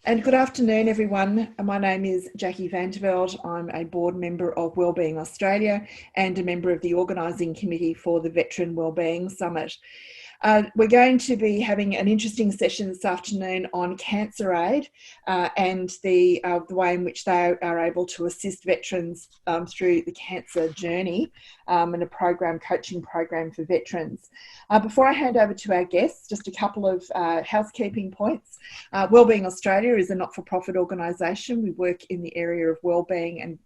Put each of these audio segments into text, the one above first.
And good afternoon, everyone. My name is Jackie Vanderveld. I'm a board member of Wellbeing Australia and a member of the organising committee for the Veteran Wellbeing Summit. We're going to be having an interesting session this afternoon on CancerAid and the way in which they are able to assist veterans through the cancer journey and a coaching program for veterans. Before I hand over to our guests, just a couple of housekeeping points. Wellbeing Australia is a not-for-profit organisation. We work in the area of wellbeing and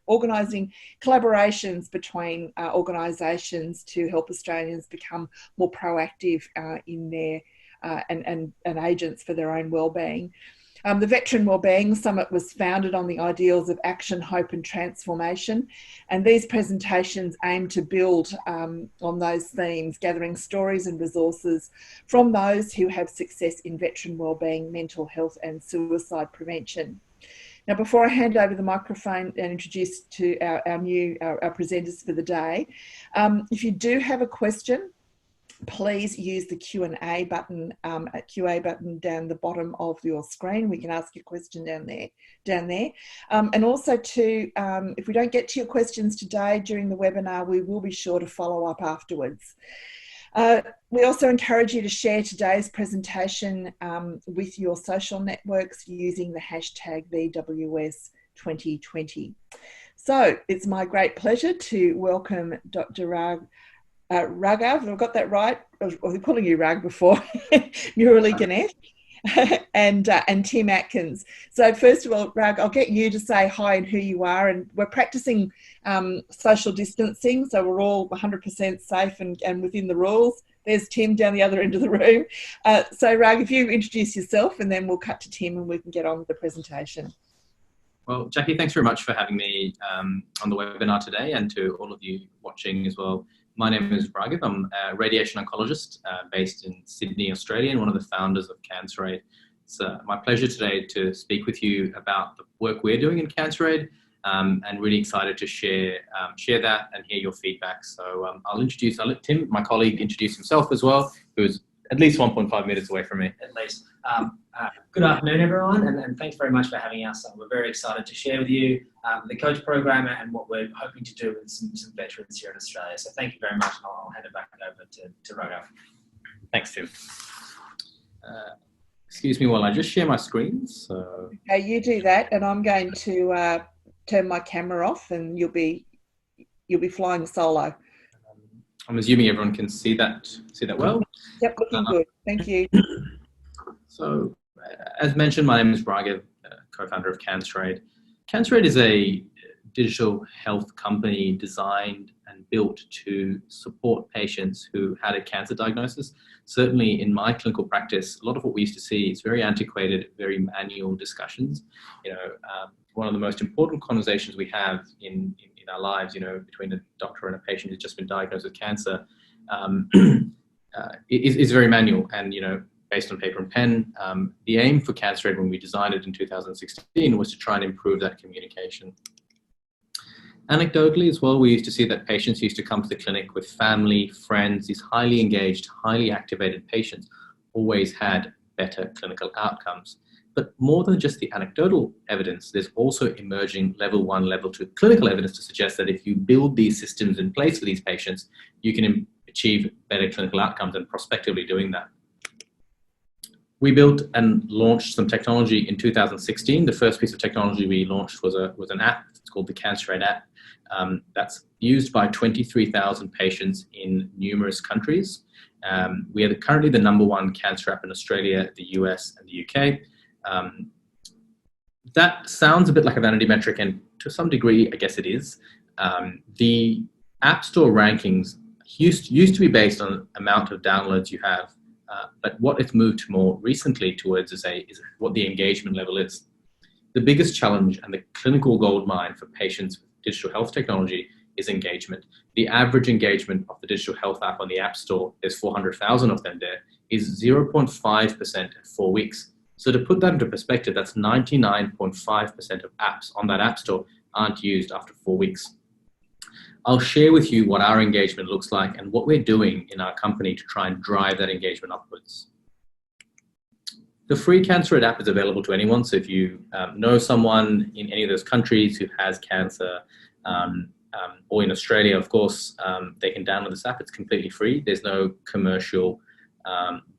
organising collaborations between organisations to help Australians become more proactive in their and agents for their own wellbeing. The Veteran Wellbeing Summit was founded on the ideals of action, hope and transformation, and these presentations aim to build on those themes, gathering stories and resources from those who have success in veteran wellbeing, mental health and suicide prevention. Now, before I hand over the microphone and introduce to our presenters for the day, if you do have a question, please use the Q&A button, button down the bottom of your screen. We can ask your question down there. And also if we don't get to your questions today during the webinar, we will be sure to follow up afterwards. We also encourage you to share today's presentation with your social networks using the hashtag VWS2020. So it's my great pleasure to welcome Dr. Raghav, I've got that right. I was calling you Rag before. Murali Ganesh and Tim Atkins. So first of all, Rag, I'll get you to say hi and who you are. And we're practicing social distancing, so we're all 100% safe and within the rules. There's Tim down the other end of the room. So Rag, if you introduce yourself, and then we'll cut to Tim and we can get on with the presentation. Well, Jackie, thanks very much for having me on the webinar today, and to all of you watching as well. My name is Raghav. I'm a radiation oncologist based in Sydney, Australia, and one of the founders of CancerAid. It's my pleasure today to speak with you about the work we're doing in CancerAid, and really excited to share that and hear your feedback. So I'll let Tim, my colleague, introduce himself as well, who's at least 1.5 meters away from me. At least. Good afternoon, everyone, and thanks very much for having us. We're very excited to share with you the coach program and what we're hoping to do with some veterans here in Australia. So thank you very much, and I'll hand it back over to Raghav. Thanks, Tim. Excuse me while I just share my screen. So okay, you do that, and I'm going to turn my camera off, and you'll be flying solo. I'm assuming everyone can see that well. Yep, looking good. Thank you. So, as mentioned, my name is Raghav, co-founder of CancerAid. CancerAid is a digital health company designed and built to support patients who had a cancer diagnosis. Certainly in my clinical practice, a lot of what we used to see is very antiquated, very manual discussions. One of the most important conversations we have in our lives, between a doctor and a patient who's just been diagnosed with cancer, is very manual and, based on paper and pen. The aim for CancerAid when we designed it in 2016 was to try and improve that communication. Anecdotally as well, we used to see that patients used to come to the clinic with family, friends. These highly engaged, highly activated patients always had better clinical outcomes. But more than just the anecdotal evidence, there's also emerging level 1, level 2 clinical evidence to suggest that if you build these systems in place for these patients, you can achieve better clinical outcomes, and prospectively doing that. We built and launched some technology in 2016. The first piece of technology we launched was an app. It's called the CancerAid App. That's used by 23,000 patients in numerous countries. We are currently the #1 cancer app in Australia, the US, and the UK. That sounds a bit like a vanity metric, and to some degree, I guess it is. The App Store rankings used to be based on amount of downloads you have. But what it's moved more recently towards is what the engagement level is. The biggest challenge and the clinical goldmine for patients with digital health technology is engagement. The average engagement of the digital health app on the App Store, there's 400,000 of them there, is 0.5% at 4 weeks. So to put that into perspective, that's 99.5% of apps on that App Store aren't used after 4 weeks. I'll share with you what our engagement looks like and what we're doing in our company to try and drive that engagement upwards. The free CancerAid app is available to anyone. So if you know someone in any of those countries who has cancer, or in Australia, of course, they can download this app. It's completely free. There's no commercial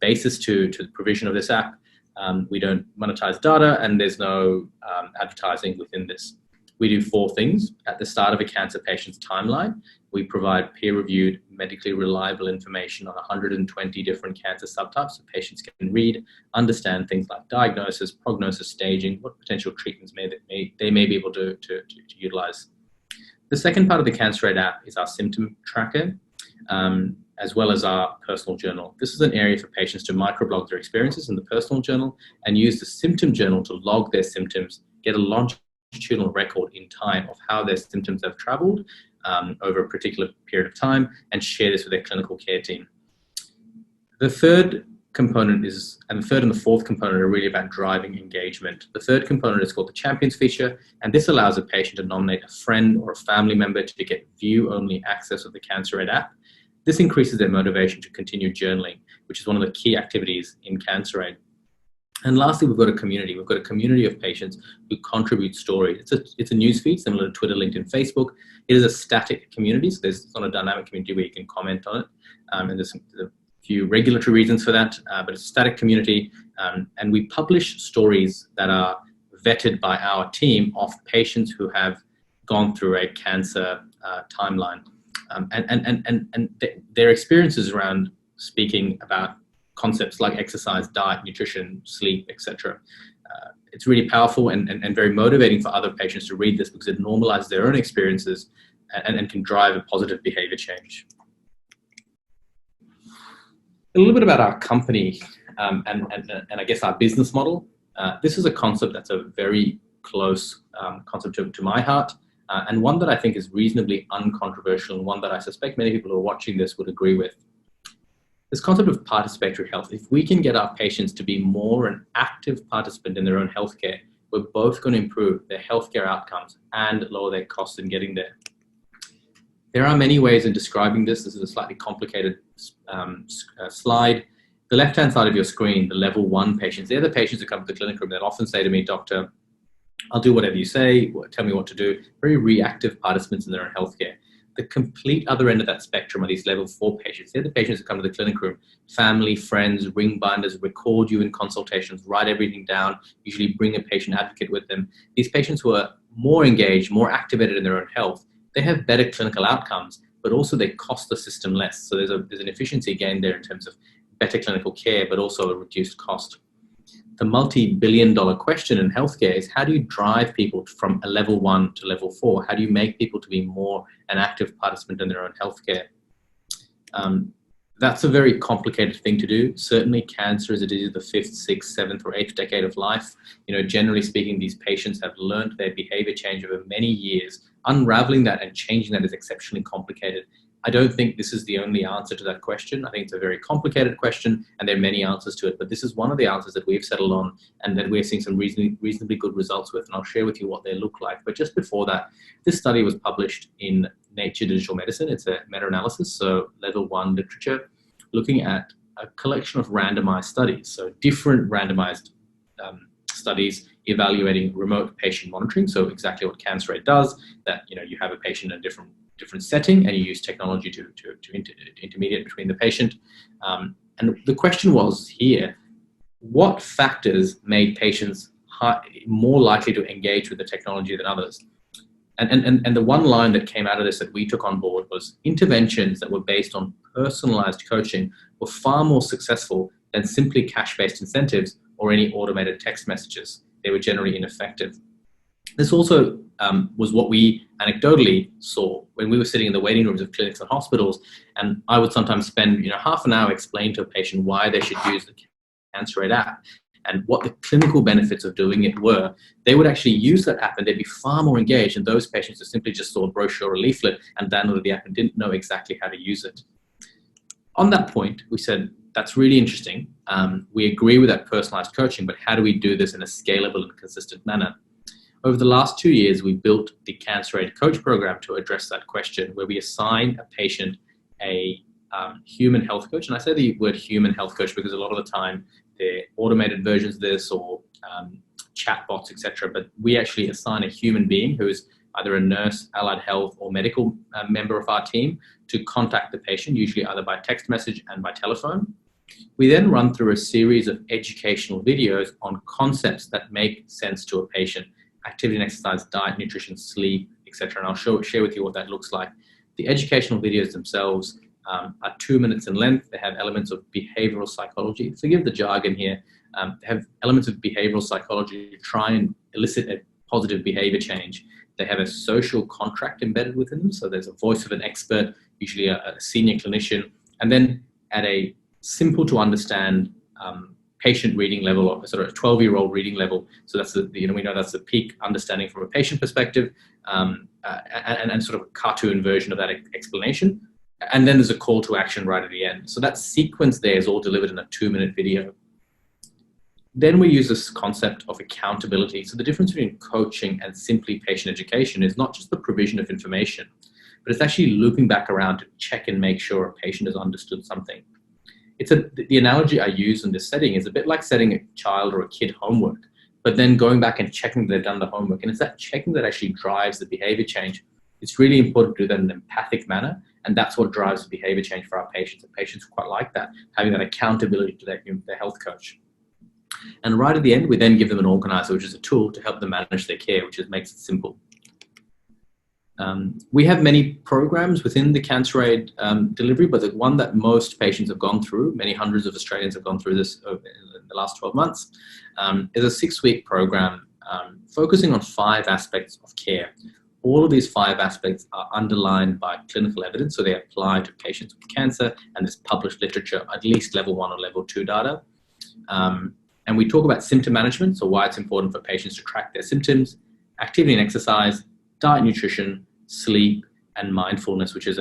basis to the provision of this app. We don't monetize data, and there's no advertising within this. We do 4 things. At the start of a cancer patient's timeline, we provide peer-reviewed, medically reliable information on 120 different cancer subtypes so patients can read, understand things like diagnosis, prognosis, staging, what potential treatments they may be able to utilize. The second part of the CancerAid app is our symptom tracker, as well as our personal journal. This is an area for patients to microblog their experiences in the personal journal and use the symptom journal to log their symptoms, get a longitudinal record in time of how their symptoms have traveled over a particular period of time, and share this with their clinical care team. The third component is, and the third and the fourth component are really about driving engagement. The third component is called the Champions feature, and this allows a patient to nominate a friend or a family member to get view-only access of the CancerAid app. This increases their motivation to continue journaling, which is one of the key activities in CancerAid. And lastly, we've got a community. We've got a community of patients who contribute stories. It's a newsfeed similar to Twitter, LinkedIn, Facebook. It is a static community, so it's not a dynamic community where you can comment on it. And there's a few regulatory reasons for that, but it's a static community. And we publish stories that are vetted by our team of patients who have gone through a cancer timeline. And their experiences around speaking about concepts like exercise, diet, nutrition, sleep, etc. It's really powerful and very motivating for other patients to read this because it normalizes their own experiences and can drive a positive behavior change. A little bit about our company and I guess our business model. This is a concept that's a very close concept to my heart, and one that I think is reasonably uncontroversial, and one that I suspect many people who are watching this would agree with. This concept of participatory health, if we can get our patients to be more an active participant in their own healthcare, we're both going to improve their healthcare outcomes and lower their costs in getting there. There are many ways in describing this. This is a slightly complicated slide. The left-hand side of your screen, the level 1 patients, they're the patients who come to the clinic room that often say to me, "Doctor, I'll do whatever you say, tell me what to do." Very reactive participants in their own healthcare. The complete other end of that spectrum are these level 4 patients. They're the patients who come to the clinic room, family, friends, ring binders, record you in consultations, write everything down, usually bring a patient advocate with them. These patients who are more engaged, more activated in their own health, they have better clinical outcomes, but also they cost the system less. So there's an efficiency gain there in terms of better clinical care, but also a reduced cost. The multi-billion-dollar question in healthcare is, how do you drive people from a level 1 to level 4? How do you make people to be more an active participant in their own healthcare? That's a very complicated thing to do. Certainly cancer is a disease of the 5th, 6th, 7th, or 8th decade of life. Generally speaking, these patients have learned their behavior change over many years. Unraveling that and changing that is exceptionally complicated. I don't think this is the only answer to that question. I think it's a very complicated question, and there are many answers to it, but this is one of the answers that we've settled on and that we're seeing some reasonably good results with, and I'll share with you what they look like. But just before that, this study was published in Nature Digital Medicine. It's a meta-analysis, so level 1 literature, looking at a collection of randomized studies, so different randomized studies evaluating remote patient monitoring, so exactly what CancerAid does, that you have a patient in a different setting and you use technology to intermediate between the patient. And the question was here, what factors made patients more likely to engage with the technology than others? And the one line that came out of this that we took on board was interventions that were based on personalized coaching were far more successful than simply cash-based incentives or any automated text messages. They were generally ineffective. This also was what we anecdotally saw when we were sitting in the waiting rooms of clinics and hospitals, and I would sometimes spend half an hour explaining to a patient why they should use the CancerAid app and what the clinical benefits of doing it were. They would actually use that app and they'd be far more engaged than those patients who simply just saw a brochure or leaflet and downloaded the app and didn't know exactly how to use it. On that point, we said, that's really interesting. We agree with that personalized coaching, but how do we do this in a scalable and consistent manner? Over the last 2 years, we built the CancerAid Coach program to address that question, where we assign a patient a human health coach. And I say the word human health coach because a lot of the time they're automated versions of this or chatbots, etc. But we actually assign a human being who is either a nurse, allied health, or medical member of our team to contact the patient, usually either by text message and by telephone. We then run through a series of educational videos on concepts that make sense to a patient: activity and exercise, diet, nutrition, sleep, etc. And I'll share with you what that looks like. The educational videos themselves are 2 minutes in length. They have elements of behavioral psychology. Forgive the jargon here. They have elements of behavioral psychology to try and elicit a positive behavior change. They have a social contract embedded within them. So there's a voice of an expert, usually a senior clinician, and then at a simple to understand patient reading level, or sort of a 12-year-old reading level. So that's we know that's the peak understanding from a patient perspective, and sort of a cartoon version of that explanation. And then there's a call to action right at the end. So that sequence there is all delivered in a 2-minute video. Then we use this concept of accountability. So the difference between coaching and simply patient education is not just the provision of information, but it's actually looping back around to check and make sure a patient has understood something. The analogy I use in this setting is a bit like setting a child or a kid homework, but then going back and checking that they've done the homework. And it's that checking that actually drives the behavior change. It's really important to do that in an empathic manner, and that's what drives the behavior change for our patients. The patients quite like that, having that accountability to their health coach. And right at the end, we then give them an organizer, which is a tool to help them manage their care, which makes it simple. We have many programs within the CancerAid delivery, but the one that most patients have gone through, many hundreds of Australians have gone through this in the last 12 months, is a 6-week program focusing on 5 aspects of care. All of these 5 aspects are underlined by clinical evidence, so they apply to patients with cancer, and there's published literature, at least level 1 or level 2 data. And we talk about symptom management, so why it's important for patients to track their symptoms, activity and exercise, diet, nutrition, sleep, and mindfulness, which is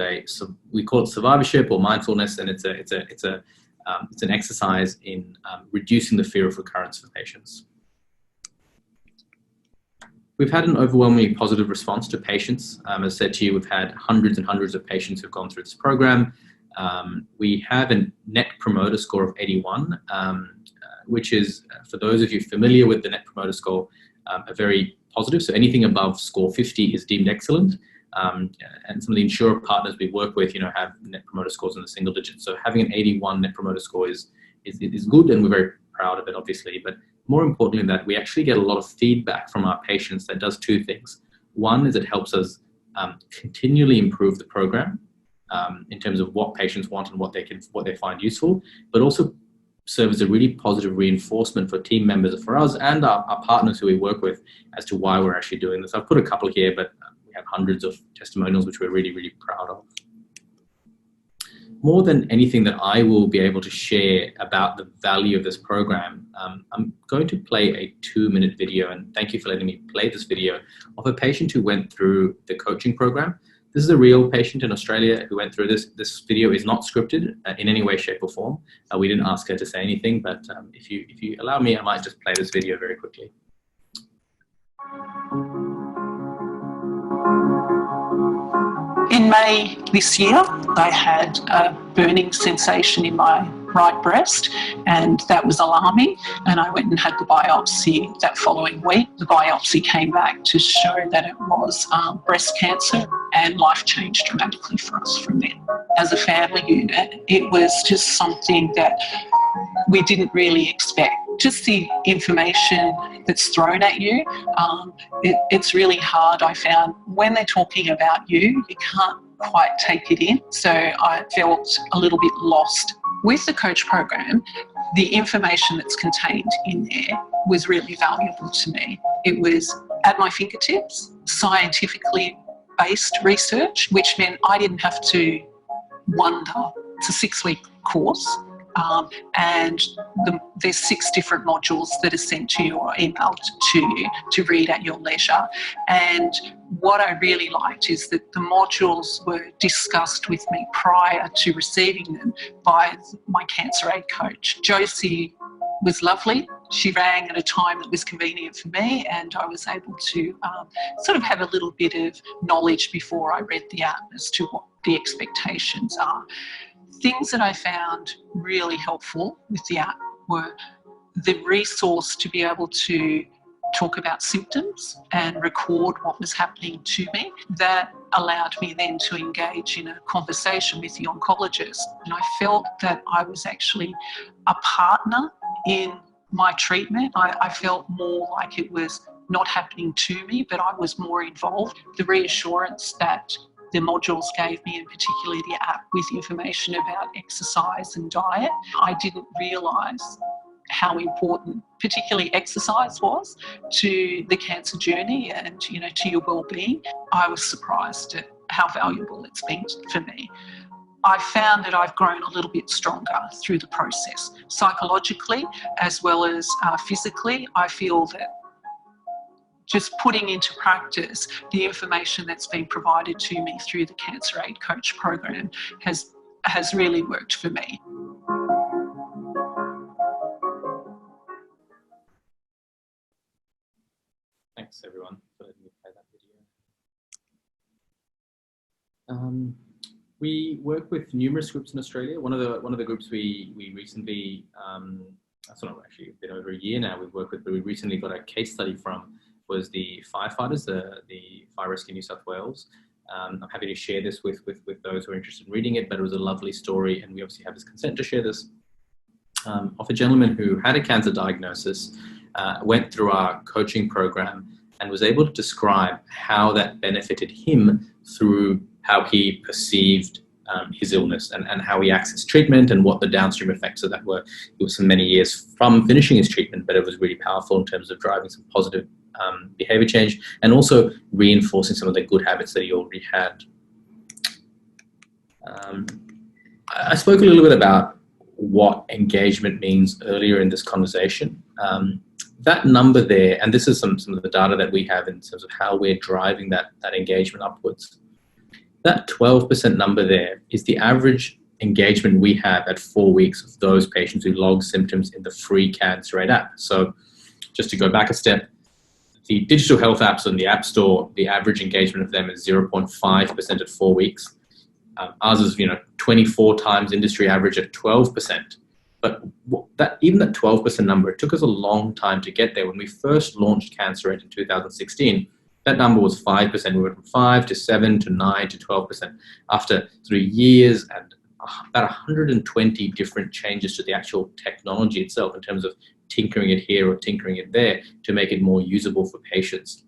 we call it survivorship or mindfulness, and it's an exercise in reducing the fear of recurrence for patients. We've had an overwhelmingly positive response to patients. As I said to you, we've had hundreds and hundreds of patients who've gone through this program. We have a net promoter score of 81, which is, for those of you familiar with the net promoter score, a very positive. So anything above score 50 is deemed excellent. And some of the insurer partners we work with, have net promoter scores in the single digits. So having an 81 net promoter score is good, and we're very proud of it, obviously. But more importantly than that, we actually get a lot of feedback from our patients that does 2 things. One is it helps us continually improve the program in terms of what patients want and what they find useful, but also serve as a really positive reinforcement for team members, for us and our partners who we work with, as to why we're actually doing this. I've put a couple here, but we have hundreds of testimonials which we're really, really proud of. More than anything that I will be able to share about the value of this program, I'm going to play a 2-minute video, and thank you for letting me play this video, of a patient who went through the coaching program. This is a real patient in Australia who went through this. This video is not scripted in any way, shape, or form. We didn't ask her to say anything, but if you allow me, I might just play this video very quickly. In May this year, I had a burning sensation in my right breast, and that was alarming, and I went and had the biopsy that following week. The biopsy came back to show that it was breast cancer, and life changed dramatically for us from then. As a family unit, it was just something that we didn't really expect. Just the information that's thrown at you, it's really hard, I found. When they're talking about you can't quite take it in, so I felt a little bit lost. With the coach program, the information that's contained in there was really valuable to me. It was at my fingertips, scientifically based research, which meant I didn't have to wonder. It's a 6-week course. And there's 6 different modules that are sent to you or emailed to you to read at your leisure. And what I really liked is that the modules were discussed with me prior to receiving them by my CancerAid coach. Josie was lovely. She rang at a time that was convenient for me, and I was able to sort of have a little bit of knowledge before I read the app as to what the expectations are. things that I found really helpful with the app were the resource to be able to talk about symptoms and record what was happening to me. That allowed me then to engage in a conversation with the oncologist. And I felt that I was actually a partner in my treatment. I felt more like it was not happening to me, but I was more involved. The reassurance that the modules gave me, and particularly the app with information about exercise and diet, I didn't realise how important particularly exercise was to the cancer journey and, to your well-being. I was surprised at how valuable it's been for me. I found that I've grown a little bit stronger through the process, psychologically as well as physically. I feel that just putting into practice the information that's been provided to me through the CancerAid Coach program has really worked for me. Thanks everyone for letting me play that video. We work with numerous groups in Australia. One of the groups we recently, sort of actually a bit over a year now we've worked with, but we recently got a case study from, was the firefighters, the Fire Rescue New South Wales. I'm happy to share this with those who are interested in reading it, but it was a lovely story, and we obviously have his consent to share this, of a gentleman who had a cancer diagnosis, went through our coaching program and was able to describe how that benefited him through how he perceived his illness and how he accessed treatment and what the downstream effects of that were. It was many years from finishing his treatment, but it was really powerful in terms of driving some positive behavior change and also reinforcing some of the good habits that he already had. I spoke a little bit about what engagement means earlier in this conversation. That number there, and this is some of the data that we have in terms of how we're driving that engagement upwards. That 12% number there is the average engagement we have at 4 weeks of those patients who log symptoms in the free CancerAid app. So just to go back a step, the digital health apps on the App Store, the average engagement of them is 0.5% at 4 weeks. Ours is 24 times industry average at 12%. But even that 12% number, it took us a long time to get there. When we first launched CancerAid in 2016, that number was 5%. We went from 5 to 7 to 9 to 12%. After 3 years and about 120 different changes to the actual technology itself in terms of tinkering it here or tinkering it there to make it more usable for patients.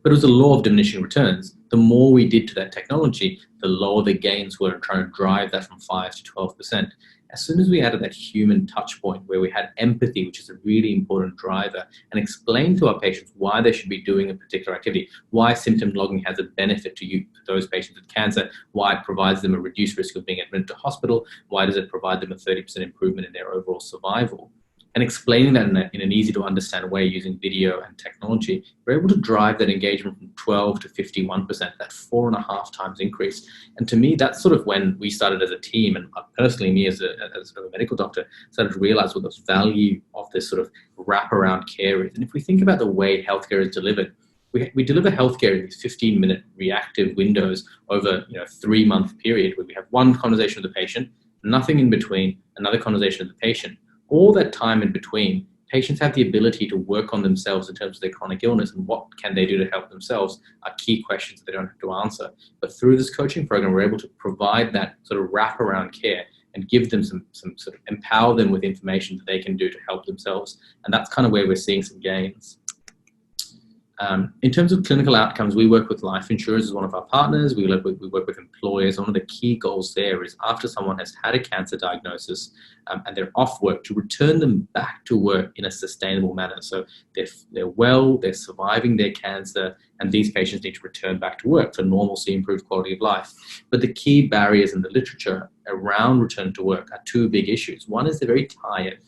But it was a law of diminishing returns. The more we did to that technology, the lower the gains were trying to drive that from 5 to 12%. As soon as we added that human touch point where we had empathy, which is a really important driver, and explained to our patients why they should be doing a particular activity, why symptom logging has a benefit to those patients with cancer, why it provides them a reduced risk of being admitted to hospital, why does it provide them a 30% improvement in their overall survival, and explaining that in an easy to understand way using video and technology, we're able to drive that engagement from 12 to 51%, that 4.5 times increase. And to me, that's sort of when we started as a team, and personally me as a sort of a medical doctor, started to realize what the value of this sort of wraparound care is. And if we think about the way healthcare is delivered, we deliver healthcare in these 15-minute reactive windows over a 3-month period where we have one conversation with the patient, nothing in between, another conversation with the patient. All that time in between, patients have the ability to work on themselves in terms of their chronic illness and what can they do to help themselves are key questions that they don't have to answer. But through this coaching program, we're able to provide that sort of wraparound care and give them some sort of empower them with information that they can do to help themselves. And that's kind of where we're seeing some gains. In terms of clinical outcomes, we work with life insurers as one of our partners. We work with employers. One of the key goals there is after someone has had a cancer diagnosis and they're off work, to return them back to work in a sustainable manner. So they're well, they're surviving their cancer, and these patients need to return back to work for normalcy, improved quality of life. But the key barriers in the literature around return to work are 2 big issues. One is they're very tired.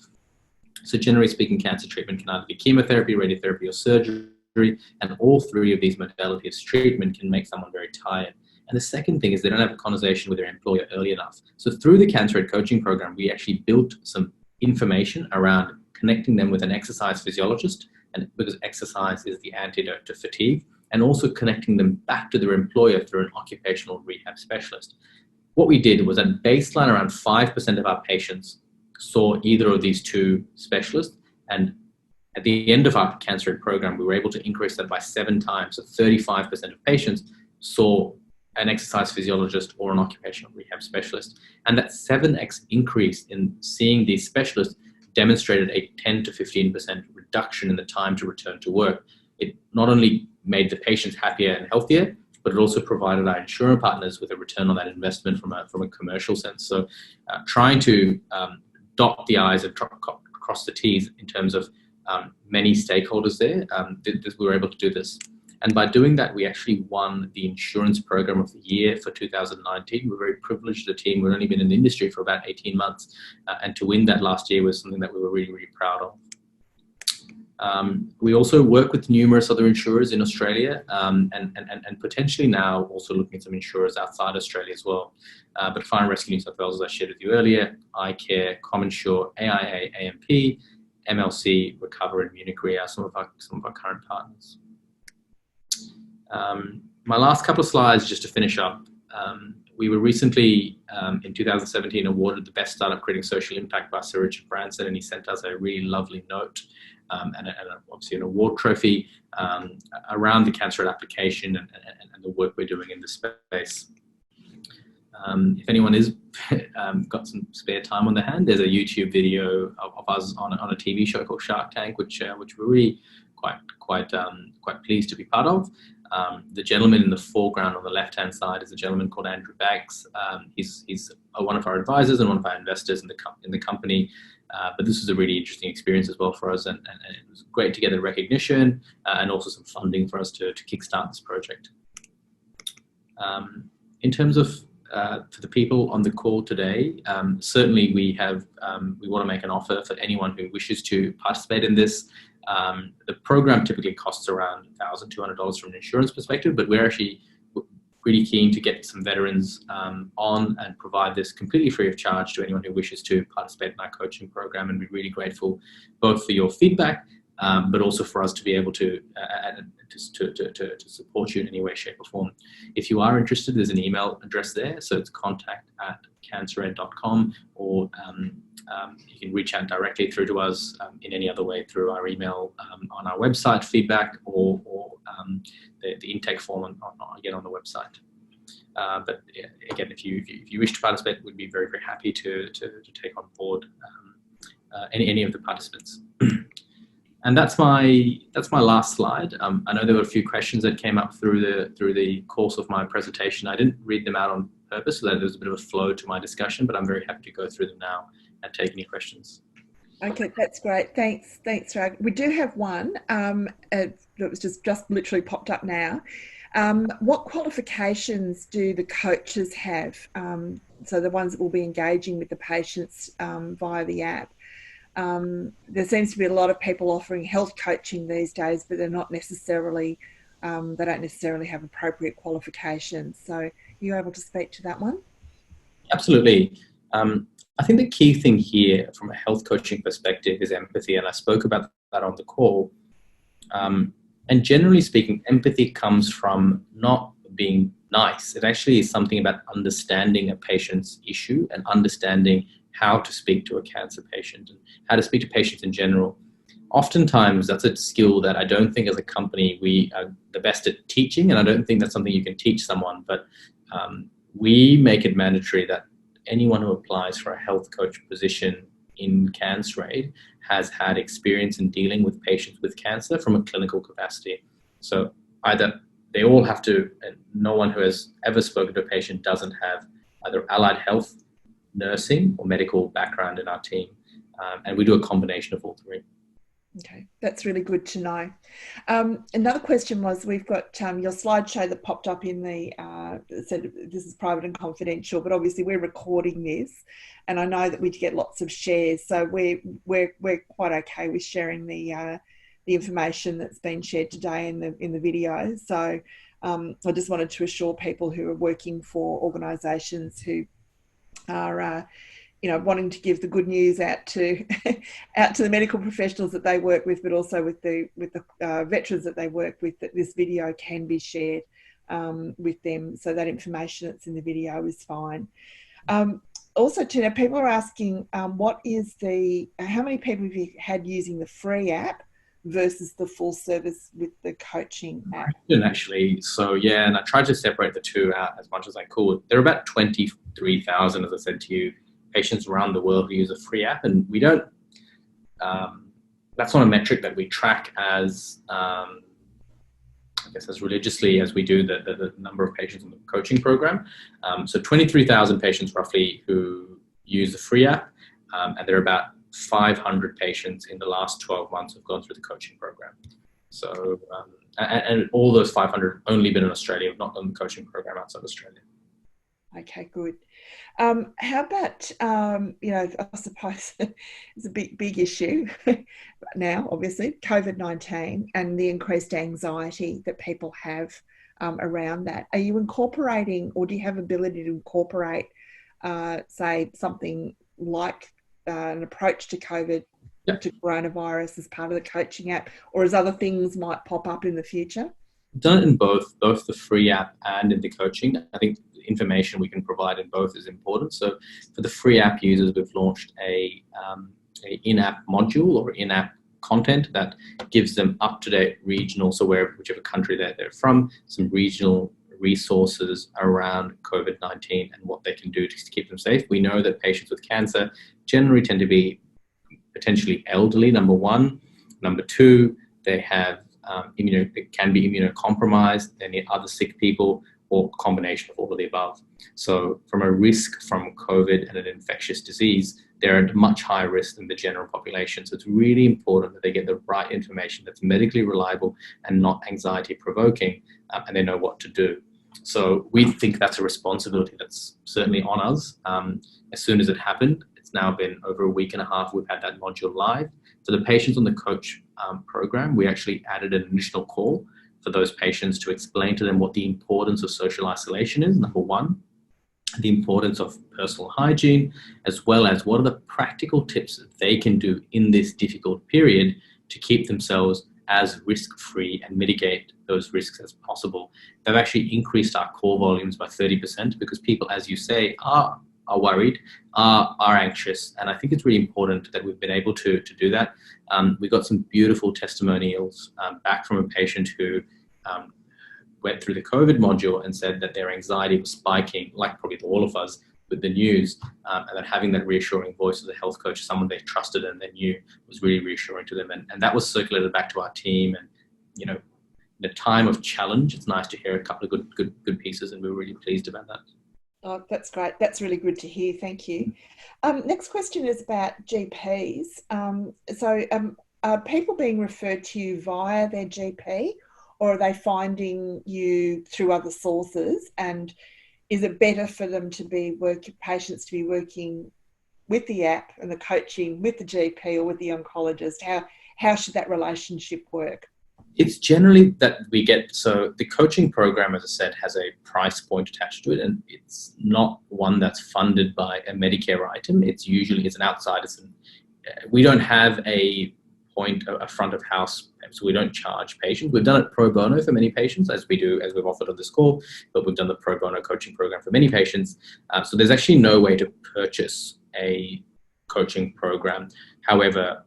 So generally speaking, cancer treatment can either be chemotherapy, radiotherapy, or surgery. And all 3 of these modalities of treatment can make someone very tired. And the second thing is they don't have a conversation with their employer early enough. So through the CancerAid coaching program, we actually built some information around connecting them with an exercise physiologist, and because exercise is the antidote to fatigue, and also connecting them back to their employer through an occupational rehab specialist. what we did was at baseline, around 5% of our patients saw either of these two specialists. And at the end of our CancerAid program, we were able to increase that by 7 times. So 35% of patients saw an exercise physiologist or an occupational rehab specialist. And that 7x increase in seeing these specialists demonstrated a 10 to 15% reduction in the time to return to work. It not only made the patients happier and healthier, but it also provided our insurer partners with a return on that investment from a commercial sense. So trying to dot the I's and cross the T's in terms of many stakeholders there, we were able to do this. And by doing that, we actually won the Insurance Program of the Year for 2019. We're very privileged, the team. We've only been in the industry for about 18 months. And to win that last year was something that we were really, really proud of. We also work with numerous other insurers in Australia and potentially now also looking at some insurers outside Australia as well. But Fire and Rescue New South Wales, as I shared with you earlier, iCare, CommInsure, AIA, AMP, MLC, Recover, and Munich Re are some of our current partners. My last couple of slides, just to finish up. We were recently, in 2017, awarded the Best Startup Creating Social Impact by Sir Richard Branson, and he sent us a really lovely note and obviously an award trophy around the CancerAid application and the work we're doing in this space. If anyone has got some spare time on their hand, there's a YouTube video of us on a TV show called Shark Tank, which we're really quite pleased to be part of. The gentleman in the foreground on the left-hand side is a gentleman called Andrew Baggs. He's one of our advisors and one of our investors in the company. But this was a really interesting experience as well for us, and it was great to get the recognition and also some funding for us to kickstart this project. In terms of for the people on the call today, certainly we want to make an offer for anyone who wishes to participate in this. The program typically costs around $1,200 from an insurance perspective, but we're actually really keen to get some veterans on and provide this completely free of charge to anyone who wishes to participate in our coaching program, and we're really grateful both for your feedback, but also for us to be able to support you in any way, shape or form. If you are interested, there's an email address there, so it's contact@canceraid.com, or you can reach out directly through to us in any other way through our email on our website feedback or the intake form again on the website. But again, if you wish to participate, we'd be very, very happy to take on board any of the participants. And that's my last slide. I know there were a few questions that came up through the course of my presentation. I didn't read them out on purpose so that there's a bit of a flow to my discussion, but I'm very happy to go through them now and take any questions. Okay, that's great. Thanks, Rag. We do have one that was just literally popped up now. What qualifications do the coaches have? So the ones that will be engaging with the patients via the app. There seems to be a lot of people offering health coaching these days, but they're not necessarily, they don't necessarily have appropriate qualifications. So are you able to speak to that one? Absolutely. I think the key thing here from a health coaching perspective is empathy, and I spoke about that on the call. And generally speaking, empathy comes from not being nice. It actually is something about understanding a patient's issue and understanding how to speak to a cancer patient and how to speak to patients in general. Oftentimes, that's a skill that I don't think as a company we are the best at teaching, and I don't think that's something you can teach someone, but we make it mandatory that anyone who applies for a health coach position in CancerAid has had experience in dealing with patients with cancer from a clinical capacity. So either they all have to, and no one who has ever spoken to a patient doesn't have either allied health, nursing or medical background in our team. And we do a combination of all three. Okay, that's really good to know. Another question was, we've got your slideshow that popped up in the, said this is private and confidential, but obviously we're recording this, and I know that we get lots of shares, so we're quite okay with sharing the information that's been shared today in the video. So I just wanted to assure people who are working for organisations who are wanting to give the good news out to the medical professionals that they work with, but also with the veterans that they work with, that this video can be shared with them. So that information that's in the video is fine. Also, Tina, people are asking, how many people have you had using the free app versus the full service with the coaching app? Actually, so yeah, and I tried to separate the two out as much as I could. There are about 23,000, as I said to you, patients around the world who use a free app, and we don't, that's not a metric that we track as, I guess, as religiously as we do the number of patients in the coaching program. So 23,000 patients roughly who use the free app, and there are about 500 patients in the last 12 months who've gone through the coaching program. So, and all those 500 only been in Australia, have not done the coaching program outside Australia. Okay, good. How about, I suppose it's a big issue now, obviously, COVID-19 and the increased anxiety that people have around that. Are you incorporating, or do you have ability to incorporate, say, something like an approach to COVID, to coronavirus as part of the coaching app, or as other things might pop up in the future? Done it in both the free app and in the coaching. I think the information we can provide in both is important. So for the free app users, we've launched a in-app module or in-app content that gives them up-to-date regional, so whichever country they're from, some regional resources around COVID-19 and what they can do to keep them safe. We know that patients with cancer generally tend to be potentially elderly, number one. Number two, they have they can be immunocompromised, they need other sick people, or a combination of all of the above. So from a risk from COVID and an infectious disease, they're at much higher risk than the general population. So it's really important that they get the right information that's medically reliable and not anxiety provoking, and they know what to do. So we think that's a responsibility that's certainly on us. As soon as it happened, it's now been over a week and a half, we've had that module live. For the patients on the coach program, we actually added an additional call for those patients to explain to them what the importance of social isolation is, number one, the importance of personal hygiene, as well as what are the practical tips that they can do in this difficult period to keep themselves as risk-free and mitigate those risks as possible. They've actually increased our call volumes by 30% because people, as you say, are worried, are anxious, and I think it's really important that we've been able to do that. We got some beautiful testimonials back from a patient who went through the COVID module and said that their anxiety was spiking, like probably all of us with the news, and that having that reassuring voice of the health coach, someone they trusted and they knew, was really reassuring to them. And that was circulated back to our team. And, you know, in a time of challenge, it's nice to hear a couple of good pieces, and we're really pleased about that. Oh, that's great. That's really good to hear. Thank you. Next question is about GPs. Are people being referred to you via their GP, or are they finding you through other sources? And is it better for them to be patients to be working with the app and the coaching with the GP or with the oncologist? How should that relationship work? It's generally that we get, so the coaching program, as I said, has a price point attached to it, and it's not one that's funded by a Medicare item. It's an outside. We don't have a front of house, so we don't charge patients. We've done it pro bono for many patients, as we've offered on this call, but we've done the pro bono coaching program for many patients. So there's actually no way to purchase a coaching program. However,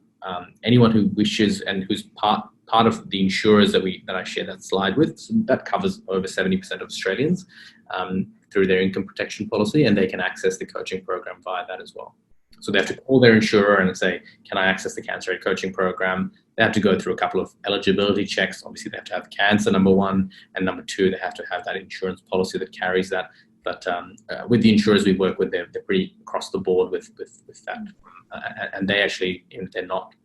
anyone who wishes and who's part of the insurers that I share that slide with, so that covers over 70% of Australians through their income protection policy, and they can access the coaching program via that as well. So they have to call their insurer and say, can I access the CancerAid coaching program? They have to go through a couple of eligibility checks. Obviously, they have to have cancer, number one, and number two, they have to have that insurance policy that carries that. But with the insurers we work with, they're pretty across the board with that. And they actually, if they're not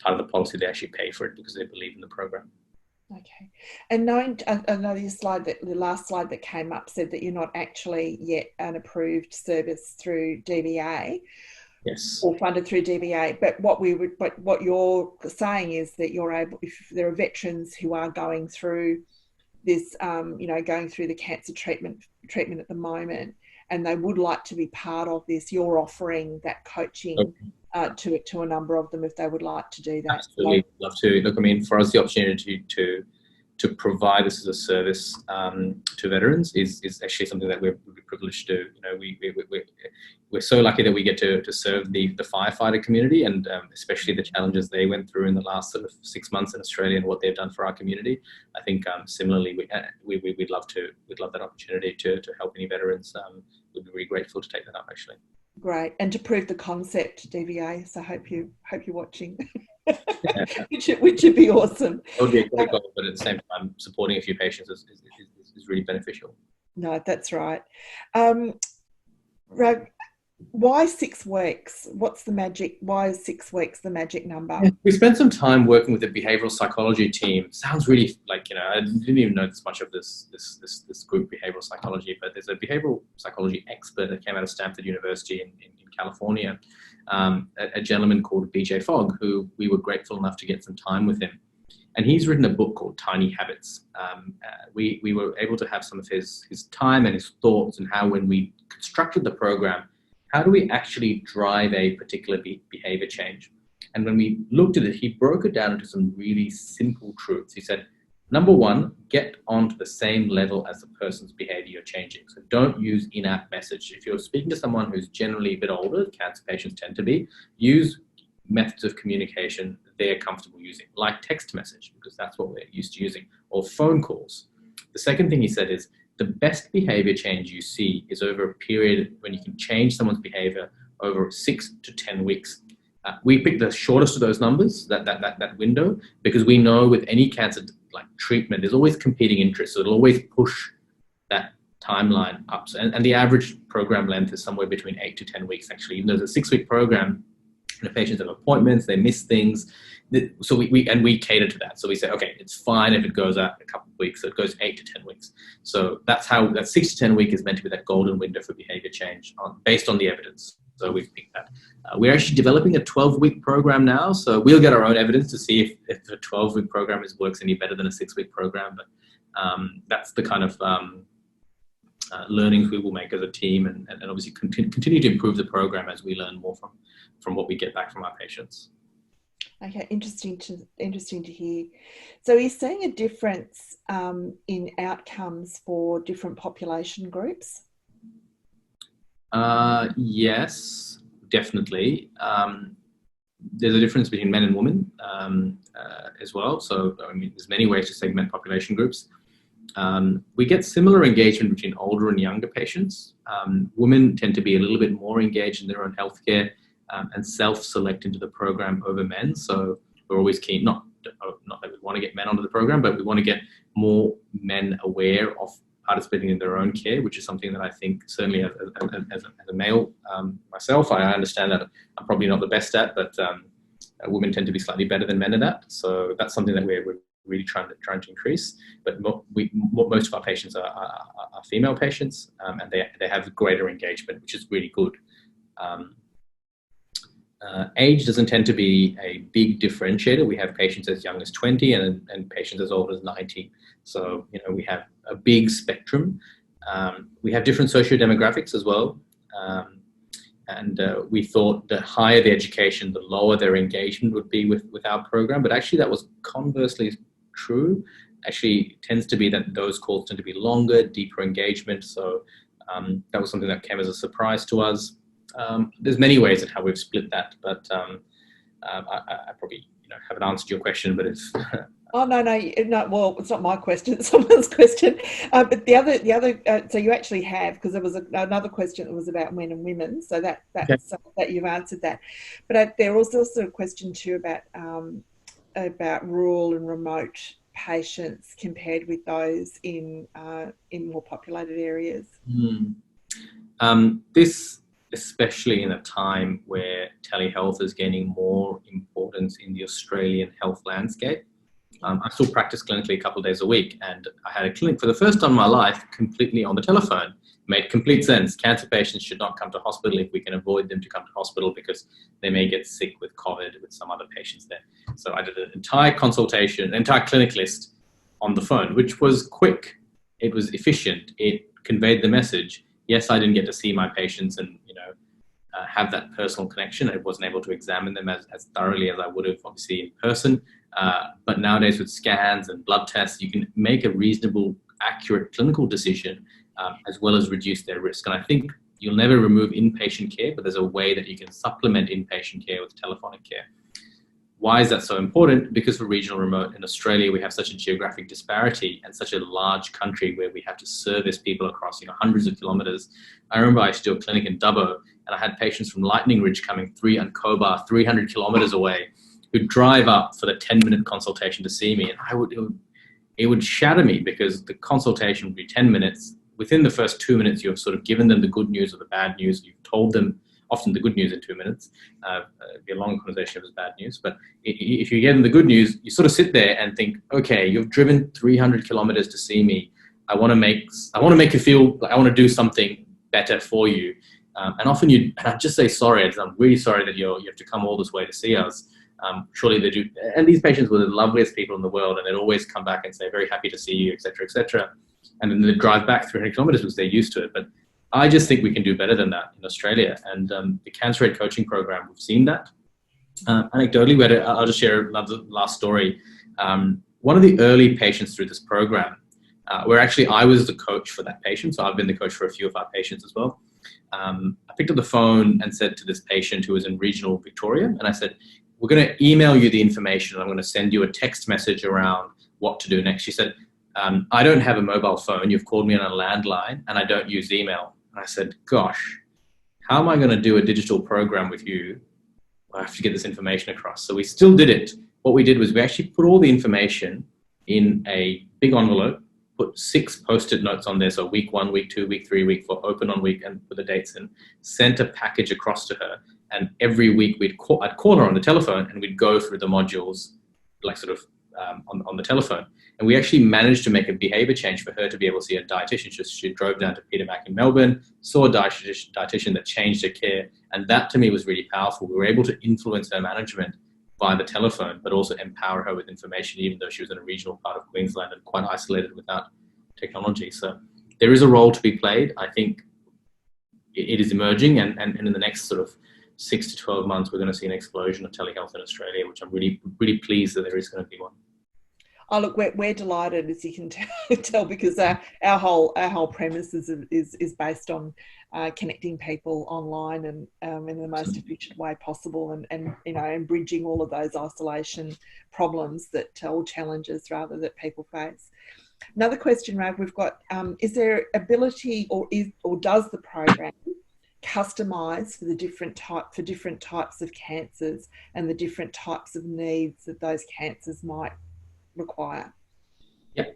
part of the policy, they actually pay for it because they believe in the program. Okay. And I know the last slide that came up said that you're not actually yet an approved service through DVA. Yes. Or funded through DVA. But what you're saying is that you're able, if there are veterans who are going through this, going through the cancer treatment at the moment, and they would like to be part of this, you're offering that coaching to a number of them if they would like to do that. Absolutely, love to. Look, I mean, for us, the opportunity to to provide this as a service to veterans is actually something that we're privileged to do. You know, we're so lucky that we get to serve the firefighter community, and especially the challenges they went through in the last sort of 6 months in Australia and what they've done for our community. I think similarly, we'd love that opportunity to help any veterans. We'd be really grateful to take that up, actually. Great, and to prove the concept, DVA. So hope you're watching, which would be awesome. It would be a great goal, but at the same time, supporting a few patients is really beneficial. No, that's right. Why 6 weeks? What's the magic? Why is 6 weeks the magic number? Yeah, we spent some time working with the behavioural psychology team. Sounds really like, you know, I didn't even know this much of this group, behavioural psychology, but there's a behavioural psychology expert that came out of Stanford University in California, a gentleman called BJ Fogg, who we were grateful enough to get some time with him. And he's written a book called Tiny Habits. We were able to have some of his time and his thoughts and how, when we constructed the program, how do we actually drive a particular behavior change? And when we looked at it, he broke it down into some really simple truths. He said, number one, get onto the same level as the person's behavior you're changing. So don't use in-app message. If you're speaking to someone who's generally a bit older, cancer patients tend to be, use methods of communication they're comfortable using, like text message, because that's what we're used to using, or phone calls. The second thing he said is, the best behavior change you see is over a period when you can change someone's behavior over 6 to 10 weeks. We picked the shortest of those numbers, that window, because we know with any cancer like treatment, there's always competing interests. So it'll always push that timeline up. So, and the average program length is somewhere between 8 to 10 weeks, actually. Even though it's a 6-week program, the patients have appointments, they miss things. So we cater to that. So we say, okay, it's fine if it goes out a couple of weeks. So it goes 8 to 10 weeks. So that's how that 6 to 10 week is meant to be that golden window for behavior change based on the evidence. So we've picked that. We're actually developing a 12-week program now. So we'll get our own evidence to see if a 12-week program works any better than a 6-week program. But that's the kind of learnings we will make as a team, and obviously continue to improve the program as we learn more from what we get back from our patients. Okay, interesting to hear. So are you seeing a difference in outcomes for different population groups? Yes, definitely. There's a difference between men and women as well. So I mean, there's many ways to segment population groups. We get similar engagement between older and younger patients. Women tend to be a little bit more engaged in their own healthcare and self-select into the program over men. So we're always keen, not that we want to get men onto the program, but we want to get more men aware of participating in their own care, which is something that I think certainly as a male myself, I understand that I'm probably not the best at, but women tend to be slightly better than men at that. So that's something that we're really trying to increase. But most of our patients are female patients, and they have greater engagement, which is really good. Age doesn't tend to be a big differentiator. We have patients as young as 20 and patients as old as 90. So, you know, we have a big spectrum. We have different socio-demographics as well. And we thought the higher the education, the lower their engagement would be with our program. But actually that was conversely true. Actually tends to be that those calls tend to be longer, deeper engagement. So that was something that came as a surprise to us. There's many ways in how we've split that, but I probably haven't answered your question, but it's. Oh no! Well, it's not my question; it's someone's question. But the other. So you actually have, because there was another question that was about men and women. So that you've answered that. But there was also a question too about rural and remote patients compared with those in more populated areas. This. Especially in a time where telehealth is gaining more importance in the Australian health landscape. I still practice clinically a couple of days a week, and I had a clinic for the first time in my life completely on the telephone. Made complete sense. Cancer patients should not come to hospital if we can avoid them to come to hospital because they may get sick with COVID with some other patients there. So I did an entire consultation, an entire clinic list on the phone, which was quick. It was efficient. It conveyed the message. Yes, I didn't get to see my patients and have that personal connection. I wasn't able to examine them as thoroughly as I would have, obviously, in person. But nowadays with scans and blood tests, you can make a reasonable, accurate clinical decision, as well as reduce their risk. And I think you'll never remove inpatient care, but there's a way that you can supplement inpatient care with telephonic care. Why is that so important? Because for regional remote in Australia, we have such a geographic disparity and such a large country where we have to service people across, hundreds of kilometers. I remember I used to do a clinic in Dubbo, and I had patients from Lightning Ridge coming and Cobar, 300 kilometers away, who'd drive up for the 10-minute consultation to see me. And it would shatter me, because the consultation would be 10 minutes. Within the first 2 minutes, you've sort of given them the good news or the bad news. You've told them often the good news in 2 minutes. It'd be a long conversation if it's bad news. But if you give them the good news, you sort of sit there and think, okay, you've driven 300 kilometers to see me. I want to make you feel like I want to do something better for you. And often and I just say, sorry, I'm really sorry that you have to come all this way to see us. Surely they do. And these patients were the loveliest people in the world, and they'd always come back and say, very happy to see you, et cetera, et cetera. And then they'd drive back 300 kilometers because they're used to it. But I just think we can do better than that in Australia. And the CancerAid coaching program, we've seen that. Anecdotally, I'll just share another last story. One of the early patients through this program, where actually I was the coach for that patient, so I've been the coach for a few of our patients as well. I picked up the phone and said to this patient who was in regional Victoria, and I said, we're going to email you the information, and I'm going to send you a text message around what to do next. She said, I don't have a mobile phone. You've called me on a landline, and I don't use email. And I said, gosh, how am I going to do a digital program with you? I have to get this information across. So we still did it. What we did was we actually put all the information in a big envelope, put 6 post-it notes on there. So week 1, week 2, week 3, week 4, open on week, and put the dates in, sent a package across to her. And every week I'd call her on the telephone, and we'd go through the modules, like sort of on the telephone. And we actually managed to make a behavior change for her to be able to see a dietitian. She drove down to Peter Mac in Melbourne, saw a dietitian that changed her care. And that to me was really powerful. We were able to influence her management via the telephone, but also empower her with information, even though she was in a regional part of Queensland and quite isolated without technology. So there is a role to be played. I think it is emerging, and in the next sort of 6 to 12 months, we're going to see an explosion of telehealth in Australia, which I'm really, really pleased that there is going to be one. Oh, look, we're delighted, as you can tell, because our whole premise is based on connecting people online and in the most efficient way possible, and bridging all of those isolation problems or challenges rather that people face. Another question, Rav, we've got: is there ability, or does the program customise for different types of cancers and the different types of needs that those cancers might require? Yeah.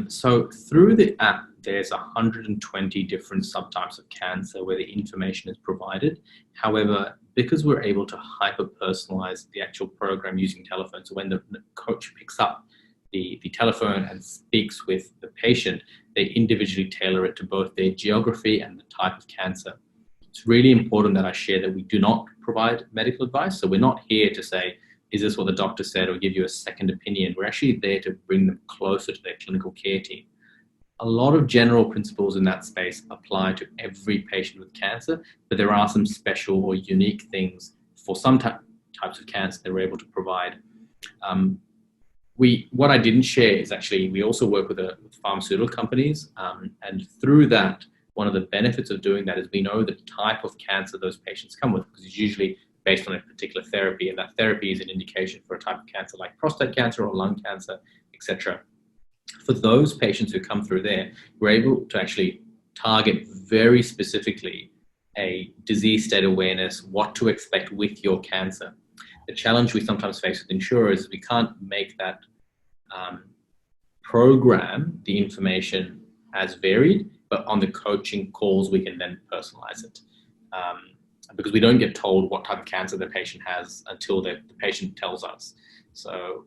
So through the app, there's 120 different subtypes of cancer where the information is provided. However, because we're able to hyper-personalize the actual program using telephone, so when the coach picks up the telephone and speaks with the patient, they individually tailor it to both their geography and the type of cancer. It's really important that I share that we do not provide medical advice. So we're not here to say, is this what the doctor said, or give you a second opinion. We're actually there to bring them closer to their clinical care team. A lot of general principles in that space apply to every patient with cancer, but there are some special or unique things for some types of cancer that we're able to provide. What I didn't share is actually we also work with pharmaceutical companies, and through that, one of the benefits of doing that is we know the type of cancer those patients come with, because it's usually based on a particular therapy, and that therapy is an indication for a type of cancer like prostate cancer or lung cancer, etc. For those patients who come through there, we're able to actually target very specifically a disease state awareness, what to expect with your cancer. The challenge we sometimes face with insurers is we can't make that program the information as varied, but on the coaching calls we can then personalize it. Because we don't get told what type of cancer the patient has until the patient tells us. So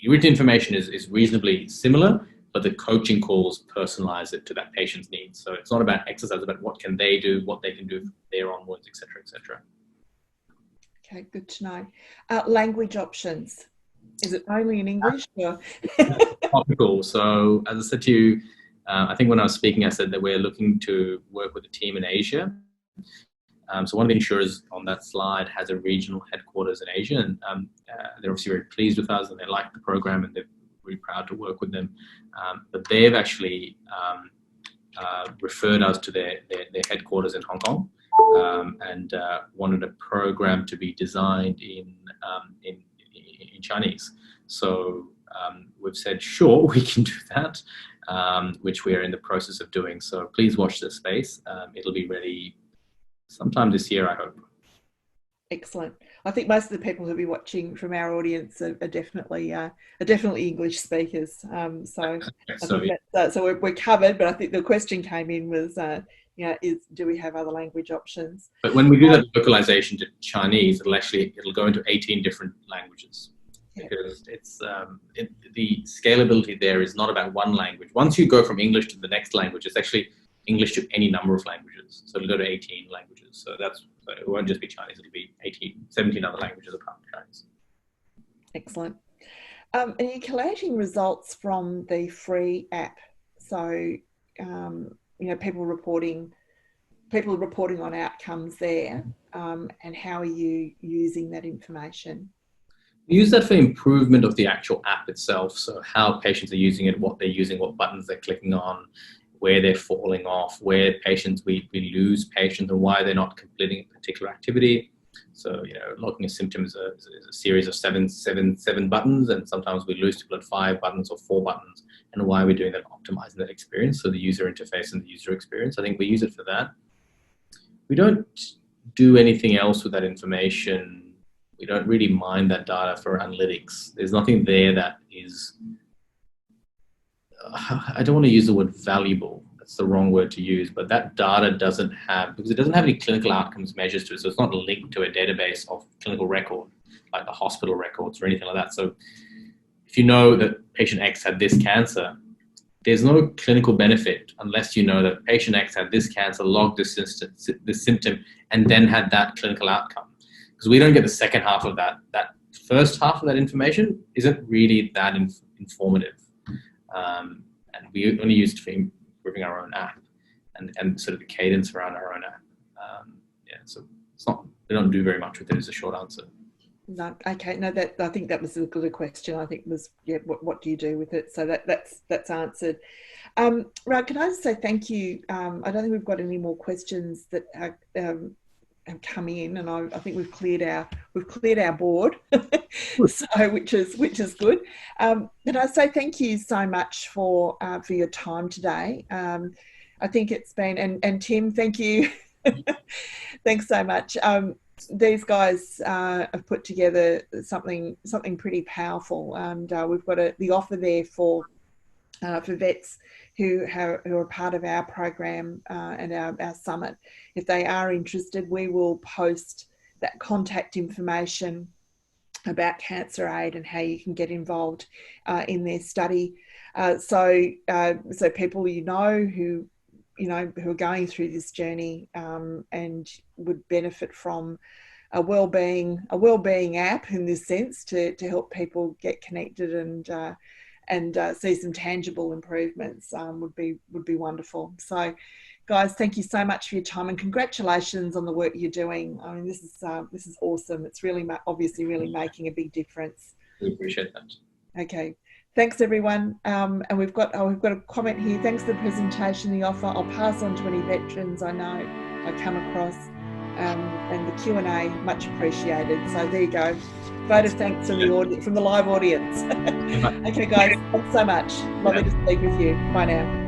the written information is reasonably similar, but the coaching calls personalize it to that patient's needs. So it's not about exercise, it's about what can they do, what they can do from there onwards, et cetera, et cetera. Okay, good to know. Language options. Is it only in English? Or? Topical. So as I said to you, I think when I was speaking, I said that we're looking to work with a team in Asia. So one of the insurers on that slide has a regional headquarters in Asia, and they're obviously very pleased with us, and they like the program, and they're really proud to work with them. But they've actually referred us to their headquarters in Hong Kong, and wanted a program to be designed in Chinese. So we've said, sure, we can do that, which we are in the process of doing. So please watch this space. It'll be ready sometime this year, I hope. Excellent. I think most of the people who'll be watching from our audience are definitely English speakers. So we're covered. But I think the question came in was, do we have other language options? But when we do that localization to Chinese, it'll go into 18 different languages. Yeah. Because it's the scalability there is not about one language. Once you go from English to the next language, it's actually English to any number of languages. So it'll go to 18 languages. So it won't just be Chinese, it'll be 17 other languages apart from Chinese. Excellent. And you're collating results from the free app. So, people reporting on outcomes there, and how are you using that information? We use that for improvement of the actual app itself. So how patients are using it, what they're using, what buttons they're clicking on, where they're falling off, where we lose patients and why they're not completing a particular activity. So, logging a symptom is a series of seven buttons, and sometimes we lose people at 5 buttons or 4 buttons, and why we're doing that, optimizing that experience. So the user interface and the user experience, I think we use it for that. We don't do anything else with that information. We don't really mine that data for analytics. There's nothing there that is, I don't want to use the word valuable. That's the wrong word to use, but that data because it doesn't have any clinical outcomes measures to it. So it's not linked to a database of clinical record, like the hospital records or anything like that. So if you know that patient X had this cancer, there's no clinical benefit unless you know that patient X had this cancer, logged this symptom, and then had that clinical outcome. Because we don't get the second half of that. That first half of that information isn't really that informative. And we only use it for improving our own app and sort of the cadence around our own app. So we don't do very much with it, is a short answer. No, okay. No, I think that was a good question. I think it was, what do you do with it? So that's answered. Right, can I just say thank you? I don't think we've got any more questions that have come in, and I think we've cleared our board, so which is good. But I say thank you so much for your time today. I think it's been, and Tim, thank you. Thanks so much. These guys have put together something pretty powerful, and we've got the offer there for vets who are part of our program and our summit. If they are interested, we will post that contact information about CancerAid and how you can get involved in their study. So people who are going through this journey and would benefit from a wellbeing app in this sense to help people get connected and see some tangible improvements would be wonderful. So, guys, thank you so much for your time and congratulations on the work you're doing. I mean, this is awesome. It's really obviously really making a big difference. We appreciate that. Okay. Thanks, everyone. And we've got a comment here. Thanks for the presentation, the offer. I'll pass on to any veterans I know I come across. And the Q&A, much appreciated. So there you go. Vote of thanks from the live audience. Okay, guys, thanks so much. Lovely to speak with you. Bye now.